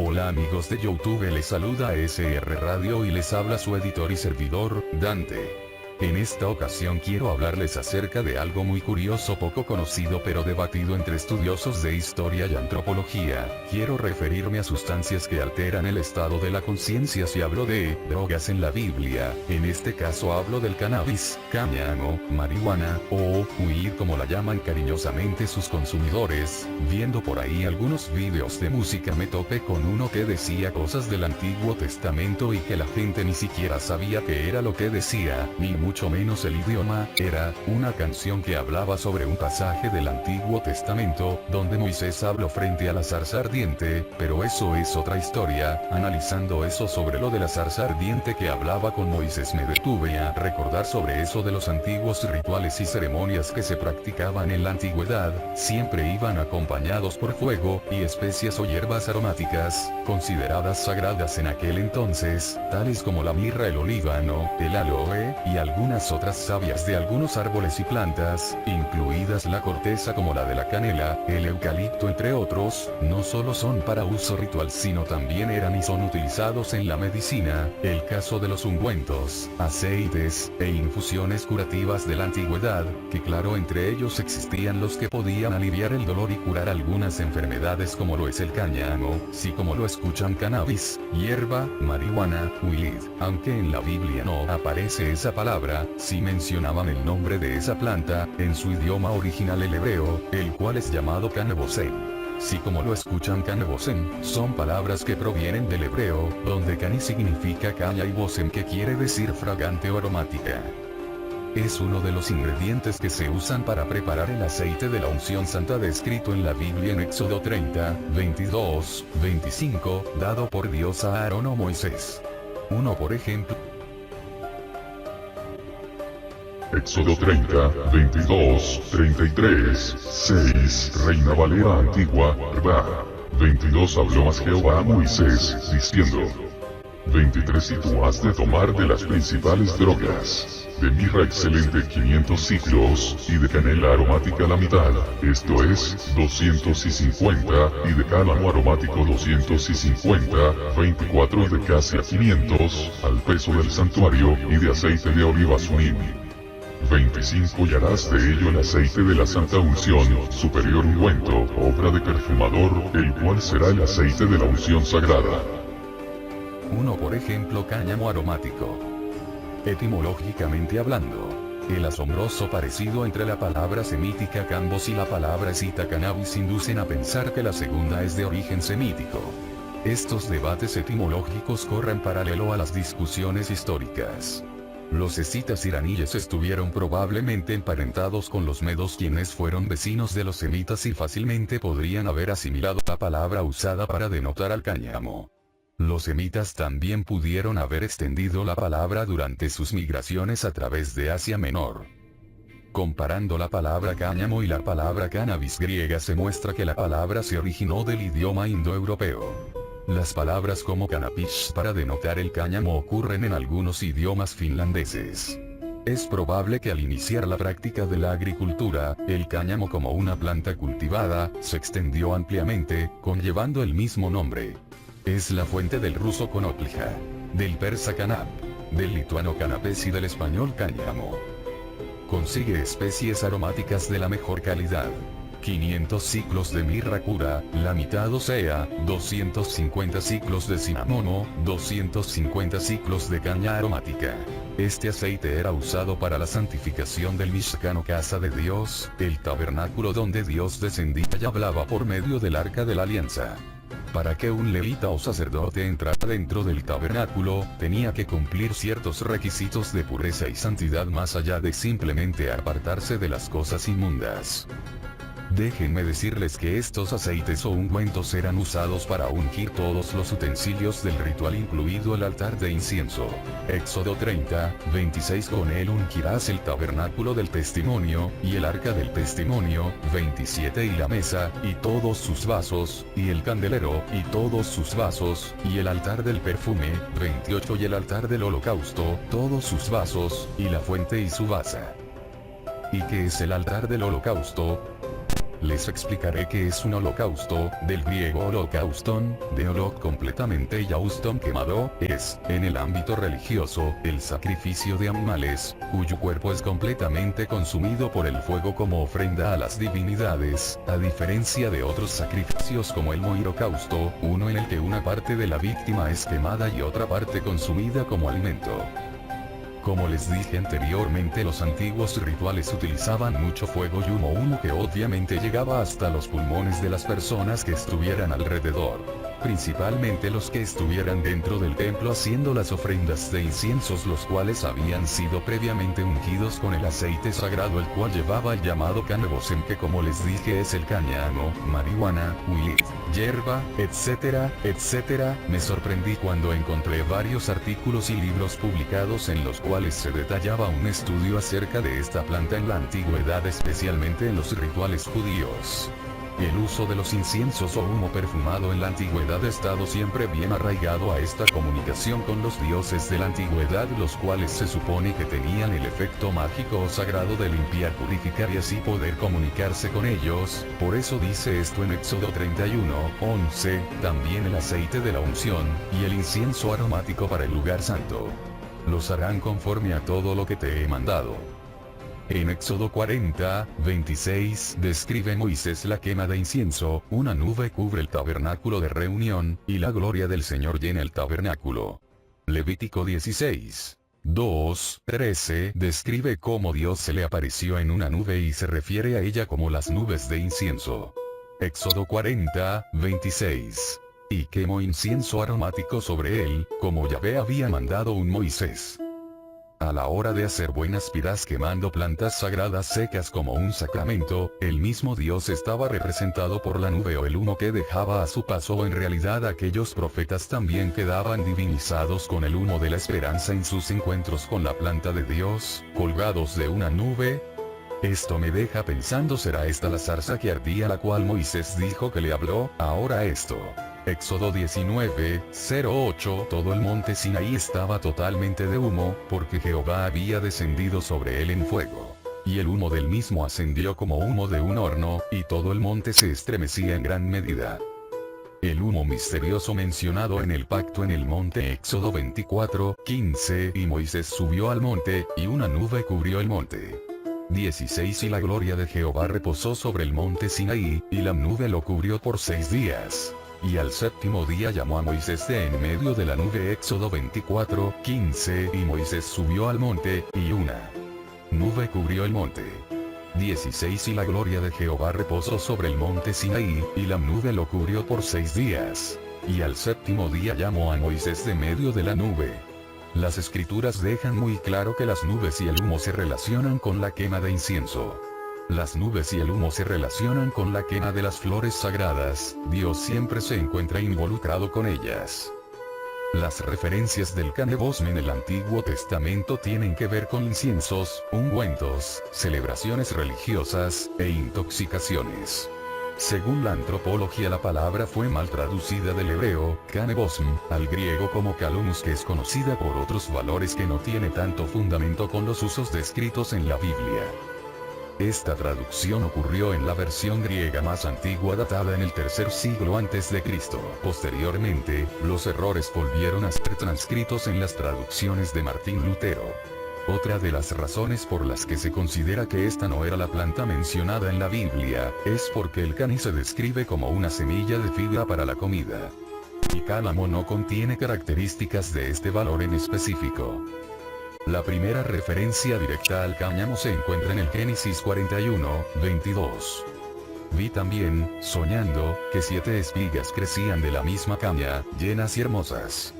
Hola amigos de YouTube, les saluda SR Radio y les habla su editor y servidor, Dante. En esta ocasión quiero hablarles acerca de algo muy curioso, poco conocido pero debatido entre estudiosos de historia y antropología. Quiero referirme a sustancias que alteran el estado de la conciencia si hablo de drogas en la Biblia. En este caso hablo del cannabis, cáñamo, marihuana, o weed como la llaman cariñosamente sus consumidores. Viendo por ahí algunos videos de música me topé con uno que decía cosas del Antiguo Testamento y que la gente ni siquiera sabía qué era lo que decía, ni mucho menos el idioma. Era una canción que hablaba sobre un pasaje del Antiguo Testamento, donde Moisés habló frente a la zarza ardiente, pero eso es otra historia. Analizando eso sobre lo de la zarza ardiente que hablaba con Moisés, me detuve a recordar sobre eso de los antiguos rituales y ceremonias que se practicaban en la antigüedad. Siempre iban acompañados por fuego y especias o hierbas aromáticas, consideradas sagradas en aquel entonces, tales como la mirra, el olíbano, el aloe, y algunas otras sabias de algunos árboles y plantas, incluidas la corteza como la de la canela, el eucalipto entre otros. No solo son para uso ritual sino también eran y son utilizados en la medicina. El caso de los ungüentos, aceites, e infusiones curativas de la antigüedad, que claro entre ellos existían los que podían aliviar el dolor y curar algunas enfermedades como lo es el cáñamo, sí como lo escuchan cannabis, hierba, marihuana, weed. Aunque en la Biblia no aparece esa palabra, sí mencionaban el nombre de esa planta, en su idioma original el hebreo, el cual es llamado canebosen. Sí como lo escuchan canebosen, son palabras que provienen del hebreo, donde cani significa caña y bosen que quiere decir fragante o aromática. Es uno de los ingredientes que se usan para preparar el aceite de la unción santa descrito en la Biblia en Éxodo 30, 22, 25, dado por Dios a Aarón o Moisés. Uno por ejemplo. Éxodo 30, 22, 33, 6, Reina Valera Antigua, Rba. 22 Habló más Jehová a Moisés, diciendo. 23 Y tú has de tomar de las principales drogas, de mirra excelente 500 ciclos, y de canela aromática la mitad, esto es, 250, y de cálamo aromático 250, 24 de casia 500, al peso del santuario, y de aceite de oliva sunim. 25 Y harás de ello el aceite de la santa unción, superior ungüento, obra de perfumador, el cual será el aceite de la unción sagrada. Uno por ejemplo cáñamo aromático. Etimológicamente hablando, el asombroso parecido entre la palabra semítica cambos y la palabra escita cannabis inducen a pensar que la segunda es de origen semítico. Estos debates etimológicos corren paralelo a las discusiones históricas. Los escitas iraníes estuvieron probablemente emparentados con los medos, quienes fueron vecinos de los semitas y fácilmente podrían haber asimilado la palabra usada para denotar al cáñamo. Los semitas también pudieron haber extendido la palabra durante sus migraciones a través de Asia Menor. Comparando la palabra cáñamo y la palabra cannabis griega, se muestra que la palabra se originó del idioma indoeuropeo. Las palabras como cannabis para denotar el cáñamo ocurren en algunos idiomas finlandeses. Es probable que al iniciar la práctica de la agricultura, el cáñamo como una planta cultivada, se extendió ampliamente, conllevando el mismo nombre. Es la fuente del ruso konoplja, del persa kanap, del lituano canapés y del español cáñamo. Consigue especies aromáticas de la mejor calidad. 500 ciclos de mirra cura, la mitad, o sea, 250 ciclos de cinamomo, 250 ciclos de caña aromática. Este aceite era usado para la santificación del Mishkan o casa de Dios, el tabernáculo donde Dios descendía y hablaba por medio del arca de la alianza. Para que un levita o sacerdote entrara dentro del tabernáculo, tenía que cumplir ciertos requisitos de pureza y santidad más allá de simplemente apartarse de las cosas inmundas. Déjenme decirles que estos aceites o ungüentos eran usados para ungir todos los utensilios del ritual, incluido el altar de incienso. Éxodo 30, 26. Con él ungirás el tabernáculo del testimonio, y el arca del testimonio, 27. Y la mesa, y todos sus vasos, y el candelero, y todos sus vasos, y el altar del perfume, 28. Y el altar del holocausto, todos sus vasos, y la fuente y su basa. ¿Y qué es el altar del holocausto? Les explicaré qué es un holocausto, del griego holocauston, de holo completamente y auston quemado, es, en el ámbito religioso, el sacrificio de animales, cuyo cuerpo es completamente consumido por el fuego como ofrenda a las divinidades, a diferencia de otros sacrificios como el moirocausto, uno en el que una parte de la víctima es quemada y otra parte consumida como alimento. Como les dije anteriormente, los antiguos rituales utilizaban mucho fuego y humo que obviamente llegaba hasta los pulmones de las personas que estuvieran alrededor. Principalmente los que estuvieran dentro del templo haciendo las ofrendas de inciensos, los cuales habían sido previamente ungidos con el aceite sagrado, el cual llevaba el llamado cannabosem, que como les dije es el cáñamo, marihuana, weed, hierba, etcétera, etcétera. Me sorprendí cuando encontré varios artículos y libros publicados en los cuales se detallaba un estudio acerca de esta planta en la antigüedad, especialmente en los rituales judíos. El uso de los inciensos o humo perfumado en la antigüedad ha estado siempre bien arraigado a esta comunicación con los dioses de la antigüedad, los cuales se supone que tenían el efecto mágico o sagrado de limpiar, purificar y así poder comunicarse con ellos. Por eso dice esto en Éxodo 31, 11, también el aceite de la unción, y el incienso aromático para el lugar santo. Los harán conforme a todo lo que te he mandado. En Éxodo 40, 26, describe Moisés la quema de incienso, una nube cubre el tabernáculo de reunión, y la gloria del Señor llena el tabernáculo. Levítico 16, 2, 13, describe cómo Dios se le apareció en una nube y se refiere a ella como las nubes de incienso. Éxodo 40, 26. Y quemó incienso aromático sobre él, como Yahvé había mandado a Moisés. A la hora de hacer buenas piras quemando plantas sagradas secas como un sacramento, el mismo Dios estaba representado por la nube o el humo que dejaba a su paso, o en realidad aquellos profetas también quedaban divinizados con el humo de la esperanza en sus encuentros con la planta de Dios, colgados de una nube. Esto me deja pensando, ¿será esta la zarza que ardía, la cual Moisés dijo que le habló? Ahora esto. Éxodo 19, 08. Todo el monte Sinaí estaba totalmente de humo, porque Jehová había descendido sobre él en fuego. Y el humo del mismo ascendió como humo de un horno, y todo el monte se estremecía en gran medida. El humo misterioso mencionado en el pacto en el monte, Éxodo 24, 15. Y Moisés subió al monte, y una nube cubrió el monte. 16. Y la gloria de Jehová reposó sobre el monte Sinaí, y la nube lo cubrió por 6 días. Y al séptimo día llamó a Moisés de en medio de la nube. Éxodo 24, 15. Y Moisés subió al monte, y una nube cubrió el monte. 16. Y la gloria de Jehová reposó sobre el monte Sinaí, y la nube lo cubrió por 6 días. Y al séptimo día llamó a Moisés de medio de la nube. Las escrituras dejan muy claro que las nubes y el humo se relacionan con la quema de incienso. Las nubes y el humo se relacionan con la quema de las flores sagradas, Dios siempre se encuentra involucrado con ellas. Las referencias del cannabosem en el Antiguo Testamento tienen que ver con inciensos, ungüentos, celebraciones religiosas, e intoxicaciones. Según la antropología, la palabra fue mal traducida del hebreo, cannabosem, al griego como calomus, que es conocida por otros valores que no tiene tanto fundamento con los usos descritos en la Biblia. Esta traducción ocurrió en la versión griega más antigua, datada en el tercer siglo a.C. Posteriormente, los errores volvieron a ser transcritos en las traducciones de Martín Lutero. Otra de las razones por las que se considera que esta no era la planta mencionada en la Biblia, es porque el cani se describe como una semilla de fibra para la comida. Y cálamo no contiene características de este valor en específico. La primera referencia directa al cáñamo se encuentra en el Génesis 41, 22. Vi también, soñando, que 7 espigas crecían de la misma caña, llenas y hermosas.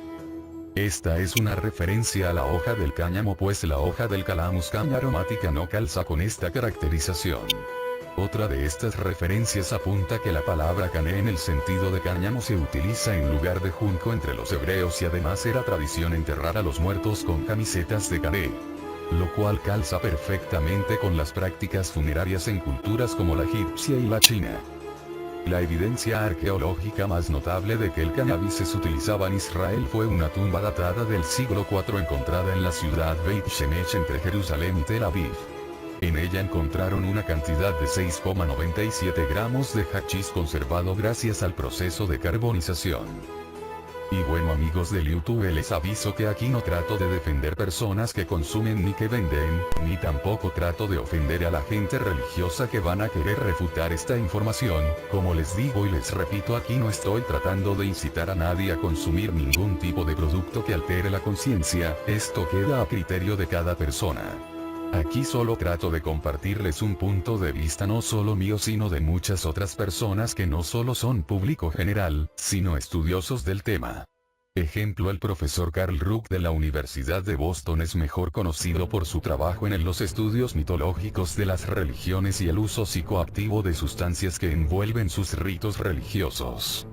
Esta es una referencia a la hoja del cáñamo, pues la hoja del calamus, caña aromática, no calza con esta caracterización. Otra de estas referencias apunta que la palabra cané en el sentido de cáñamo se utiliza en lugar de junco entre los hebreos y además era tradición enterrar a los muertos con camisetas de cané, lo cual calza perfectamente con las prácticas funerarias en culturas como la egipcia y la china. La evidencia arqueológica más notable de que el cannabis se utilizaba en Israel fue una tumba datada del siglo IV encontrada en la ciudad Beit Shemesh entre Jerusalén y Tel Aviv. En ella encontraron una cantidad de 6,97 gramos de hachís conservado gracias al proceso de carbonización. Y bueno amigos del YouTube, les aviso que aquí no trato de defender personas que consumen ni que venden, ni tampoco trato de ofender a la gente religiosa que van a querer refutar esta información. Como les digo y les repito, aquí no estoy tratando de incitar a nadie a consumir ningún tipo de producto que altere la conciencia, esto queda a criterio de cada persona. Aquí solo trato de compartirles un punto de vista no solo mío sino de muchas otras personas que no solo son público general, sino estudiosos del tema. Ejemplo, el profesor Carl Ruck de la Universidad de Boston es mejor conocido por su trabajo en los estudios mitológicos de las religiones y el uso psicoactivo de sustancias que envuelven sus ritos religiosos.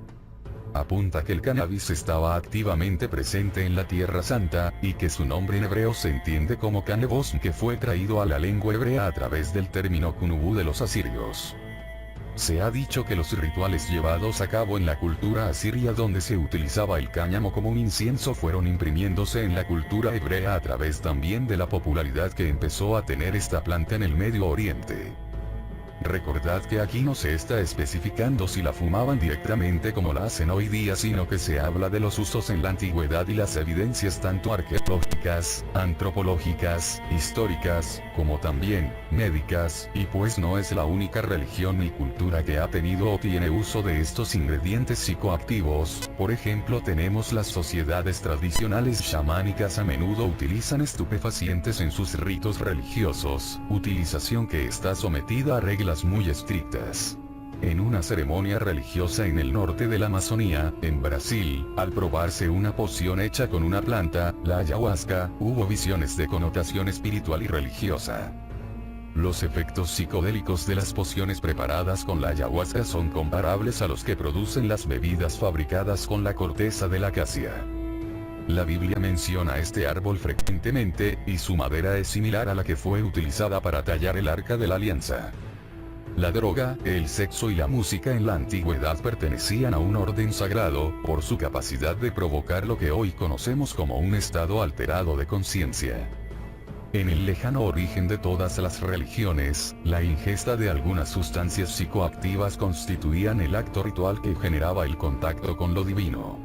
Apunta que el cannabis estaba activamente presente en la Tierra Santa, y que su nombre en hebreo se entiende como cannabis, que fue traído a la lengua hebrea a través del término kunubú de los asirios. Se ha dicho que los rituales llevados a cabo en la cultura asiria donde se utilizaba el cáñamo como un incienso fueron imprimiéndose en la cultura hebrea a través también de la popularidad que empezó a tener esta planta en el Medio Oriente. Recordad que aquí no se está especificando si la fumaban directamente como la hacen hoy día, sino que se habla de los usos en la antigüedad y las evidencias tanto arqueológicas, antropológicas, históricas, como también médicas, y pues no es la única religión ni cultura que ha tenido o tiene uso de estos ingredientes psicoactivos. Por ejemplo, tenemos las sociedades tradicionales chamánicas a menudo utilizan estupefacientes en sus ritos religiosos, utilización que está sometida a reglas muy estrictas. En una ceremonia religiosa en el norte de la Amazonía, en Brasil, al probarse una poción hecha con una planta, la ayahuasca, hubo visiones de connotación espiritual y religiosa. Los efectos psicodélicos de las pociones preparadas con la ayahuasca son comparables a los que producen las bebidas fabricadas con la corteza de la acacia. La Biblia menciona este árbol frecuentemente, y su madera es similar a la que fue utilizada para tallar el Arca de la Alianza. La droga, el sexo y la música en la antigüedad pertenecían a un orden sagrado, por su capacidad de provocar lo que hoy conocemos como un estado alterado de conciencia. En el lejano origen de todas las religiones, la ingesta de algunas sustancias psicoactivas constituían el acto ritual que generaba el contacto con lo divino.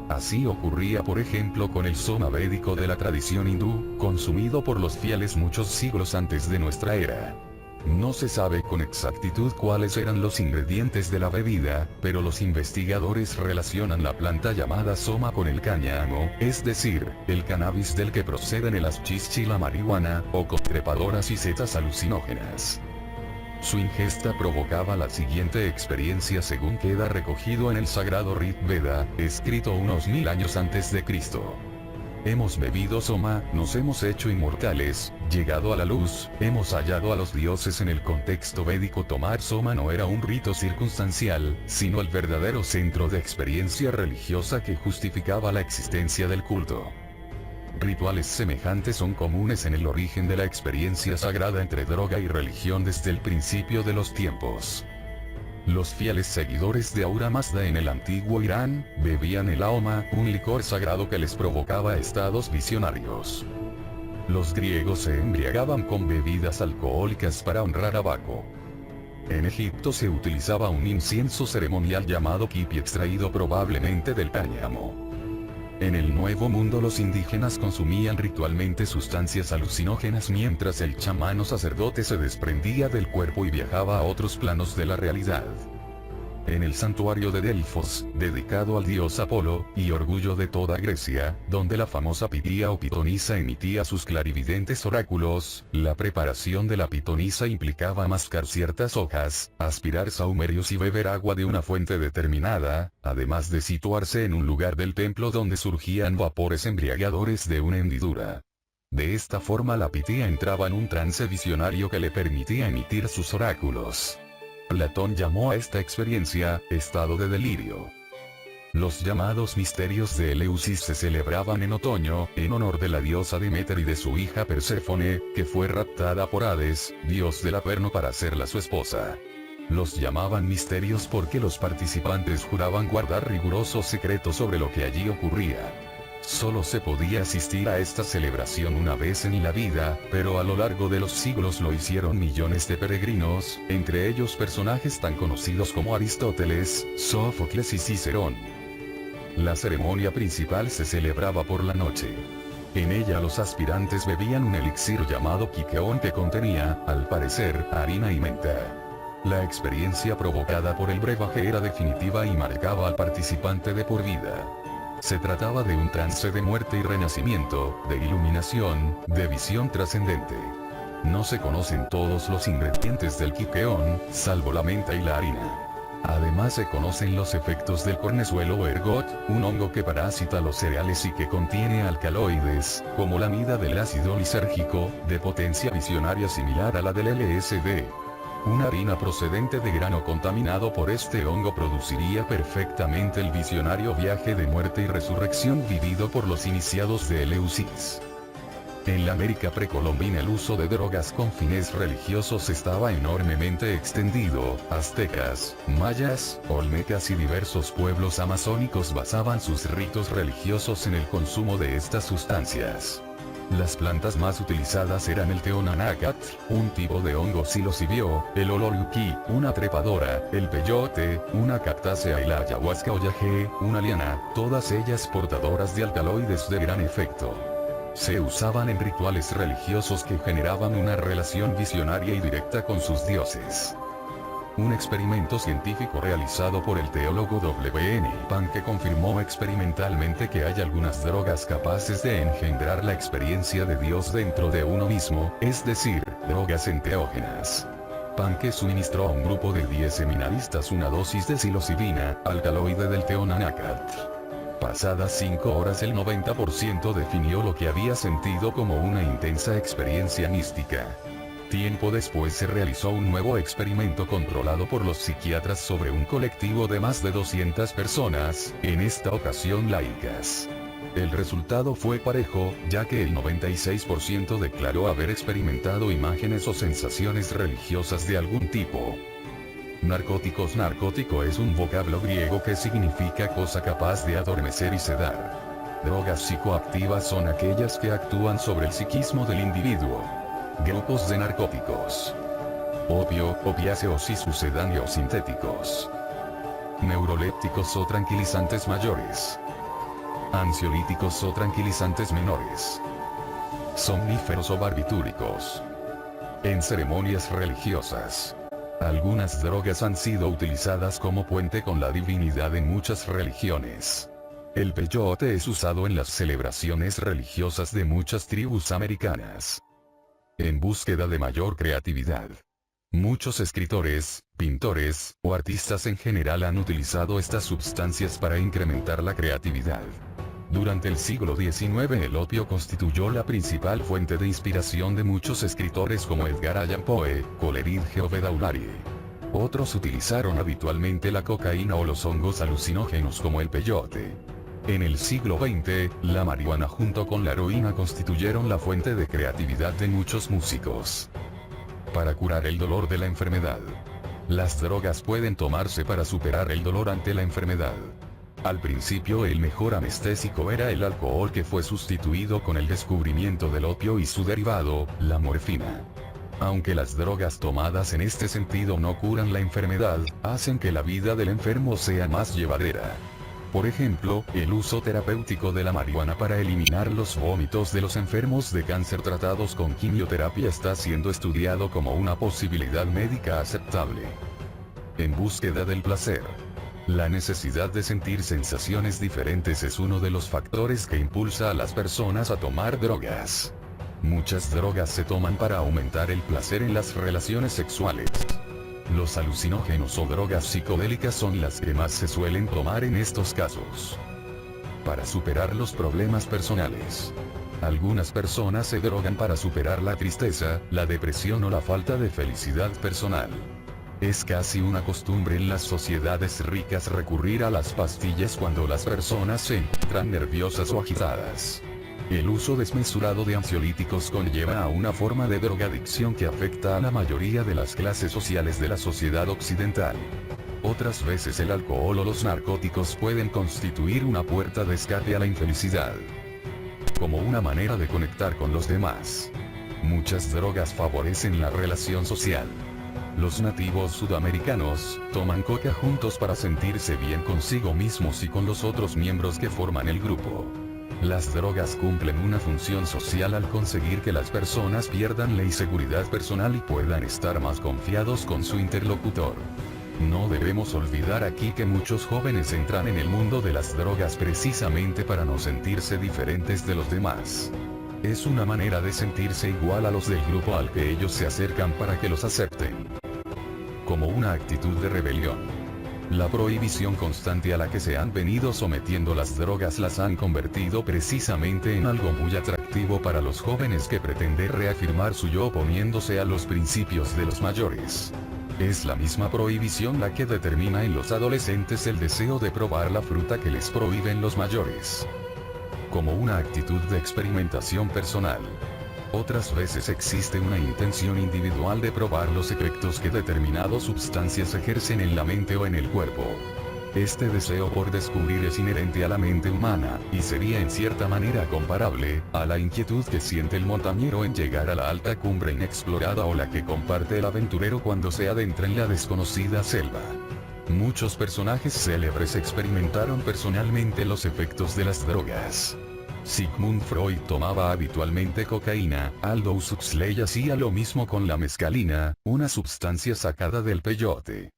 Así ocurría por ejemplo con el soma védico de la tradición hindú, consumido por los fieles muchos siglos antes de nuestra era. No se sabe con exactitud cuáles eran los ingredientes de la bebida, pero los investigadores relacionan la planta llamada soma con el cáñamo, es decir, el cannabis del que proceden el hachís y la marihuana, o con trepadoras y setas alucinógenas. Su ingesta provocaba la siguiente experiencia según queda recogido en el sagrado Rig Veda, escrito unos 1000 años antes de Cristo. Hemos bebido soma, nos hemos hecho inmortales, llegado a la luz, hemos hallado a los dioses. En el contexto védico tomar soma no era un rito circunstancial, sino el verdadero centro de experiencia religiosa que justificaba la existencia del culto. Rituales semejantes son comunes en el origen de la experiencia sagrada entre droga y religión desde el principio de los tiempos. Los fieles seguidores de Ahura Mazda en el antiguo Irán, bebían el ahoma, un licor sagrado que les provocaba estados visionarios. Los griegos se embriagaban con bebidas alcohólicas para honrar a Baco. En Egipto se utilizaba un incienso ceremonial llamado kipi extraído probablemente del cáñamo. En el Nuevo Mundo los indígenas consumían ritualmente sustancias alucinógenas mientras el chamán o sacerdote se desprendía del cuerpo y viajaba a otros planos de la realidad. En el santuario de Delfos, dedicado al dios Apolo, y orgullo de toda Grecia, donde la famosa pitía o pitonisa emitía sus clarividentes oráculos, la preparación de la pitonisa implicaba mascar ciertas hojas, aspirar sahumerios y beber agua de una fuente determinada, además de situarse en un lugar del templo donde surgían vapores embriagadores de una hendidura. De esta forma la pitía entraba en un trance visionario que le permitía emitir sus oráculos. Platón llamó a esta experiencia, estado de delirio. Los llamados misterios de Eleusis se celebraban en otoño, en honor de la diosa Deméter y de su hija Perséfone, que fue raptada por Hades, dios del Averno, para hacerla su esposa. Los llamaban misterios porque los participantes juraban guardar rigurosos secretos sobre lo que allí ocurría. Solo se podía asistir a esta celebración una vez en la vida, pero a lo largo de los siglos lo hicieron millones de peregrinos, entre ellos personajes tan conocidos como Aristóteles, Sófocles y Cicerón. La ceremonia principal se celebraba por la noche. En ella los aspirantes bebían un elixir llamado quiqueón que contenía, al parecer, harina y menta. La experiencia provocada por el brebaje era definitiva y marcaba al participante de por vida. Se trataba de un trance de muerte y renacimiento, de iluminación, de visión trascendente. No se conocen todos los ingredientes del quiqueón, salvo la menta y la harina. Además se conocen los efectos del cornezuelo o ergot, un hongo que parasita los cereales y que contiene alcaloides, como la amida del ácido lisérgico, de potencia visionaria similar a la del LSD. Una harina procedente de grano contaminado por este hongo produciría perfectamente el visionario viaje de muerte y resurrección vivido por los iniciados de Eleusis. En la América precolombina el uso de drogas con fines religiosos estaba enormemente extendido. Aztecas, mayas, olmecas y diversos pueblos amazónicos basaban sus ritos religiosos en el consumo de estas sustancias. Las plantas más utilizadas eran el teonanácatl, un tipo de hongo psilocibio, el oloriuquí, una trepadora, el peyote, una cactácea y la ayahuasca o yagé, una liana, todas ellas portadoras de alcaloides de gran efecto. Se usaban en rituales religiosos que generaban una relación visionaria y directa con sus dioses. Un experimento científico realizado por el teólogo W.N. Panke confirmó experimentalmente que hay algunas drogas capaces de engendrar la experiencia de Dios dentro de uno mismo, es decir, drogas enteógenas. Panke suministró a un grupo de 10 seminaristas una dosis de psilocibina, alcaloide del teonanácatl. Pasadas 5 horas el 90% definió lo que había sentido como una intensa experiencia mística. Tiempo después se realizó un nuevo experimento controlado por los psiquiatras sobre un colectivo de más de 200 personas, en esta ocasión laicas. El resultado fue parejo, ya que el 96% declaró haber experimentado imágenes o sensaciones religiosas de algún tipo. Narcóticos. Narcótico es un vocablo griego que significa cosa capaz de adormecer y sedar. Drogas psicoactivas son aquellas que actúan sobre el psiquismo del individuo. Grupos de narcóticos: opio, opiáceos y sucedáneos sintéticos. Neurolépticos o tranquilizantes mayores. Ansiolíticos o tranquilizantes menores. Somníferos o barbitúricos. En ceremonias religiosas. Algunas drogas han sido utilizadas como puente con la divinidad en muchas religiones. El peyote es usado en las celebraciones religiosas de muchas tribus americanas. En búsqueda de mayor creatividad. Muchos escritores, pintores, o artistas en general han utilizado estas sustancias para incrementar la creatividad. Durante el siglo XIX el opio constituyó la principal fuente de inspiración de muchos escritores como Edgar Allan Poe, Coleridge o Baudelaire. Otros utilizaron habitualmente la cocaína o los hongos alucinógenos como el peyote. En el siglo XX, la marihuana junto con la heroína constituyeron la fuente de creatividad de muchos músicos. Para curar el dolor de la enfermedad. Las drogas pueden tomarse para superar el dolor ante la enfermedad. Al principio el mejor anestésico era el alcohol, que fue sustituido con el descubrimiento del opio y su derivado, la morfina. Aunque las drogas tomadas en este sentido no curan la enfermedad, hacen que la vida del enfermo sea más llevadera. Por ejemplo, el uso terapéutico de la marihuana para eliminar los vómitos de los enfermos de cáncer tratados con quimioterapia está siendo estudiado como una posibilidad médica aceptable. En búsqueda del placer. La necesidad de sentir sensaciones diferentes es uno de los factores que impulsa a las personas a tomar drogas. Muchas drogas se toman para aumentar el placer en las relaciones sexuales. Los alucinógenos o drogas psicodélicas son las que más se suelen tomar en estos casos. Para superar los problemas personales. Algunas personas se drogan para superar la tristeza, la depresión o la falta de felicidad personal. Es casi una costumbre en las sociedades ricas recurrir a las pastillas cuando las personas se encuentran nerviosas o agitadas. El uso desmesurado de ansiolíticos conlleva a una forma de drogadicción que afecta a la mayoría de las clases sociales de la sociedad occidental. Otras veces el alcohol o los narcóticos pueden constituir una puerta de escape a la infelicidad, como una manera de conectar con los demás. Muchas drogas favorecen la relación social. Los nativos sudamericanos toman coca juntos para sentirse bien consigo mismos y con los otros miembros que forman el grupo. Las drogas cumplen una función social al conseguir que las personas pierdan la inseguridad personal y puedan estar más confiados con su interlocutor. No debemos olvidar aquí que muchos jóvenes entran en el mundo de las drogas precisamente para no sentirse diferentes de los demás. Es una manera de sentirse igual a los del grupo al que ellos se acercan para que los acepten. Como una actitud de rebelión. La prohibición constante a la que se han venido sometiendo las drogas las han convertido precisamente en algo muy atractivo para los jóvenes que pretenden reafirmar su yo oponiéndose a los principios de los mayores. Es la misma prohibición la que determina en los adolescentes el deseo de probar la fruta que les prohíben los mayores. Como una actitud de experimentación personal. Otras veces existe una intención individual de probar los efectos que determinadas sustancias ejercen en la mente o en el cuerpo. Este deseo por descubrir es inherente a la mente humana, y sería en cierta manera comparable a la inquietud que siente el montañero en llegar a la alta cumbre inexplorada o la que comparte el aventurero cuando se adentra en la desconocida selva. Muchos personajes célebres experimentaron personalmente los efectos de las drogas. Sigmund Freud tomaba habitualmente cocaína, Aldous Huxley hacía lo mismo con la mescalina, una sustancia sacada del peyote.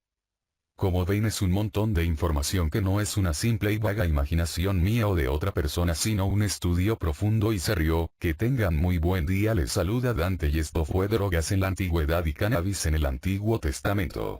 Como ven, es un montón de información que no es una simple y vaga imaginación mía o de otra persona, sino un estudio profundo y serio. Que tengan muy buen día, les saluda Dante y esto fue Drogas en la Antigüedad y Cannabis en el Antiguo Testamento.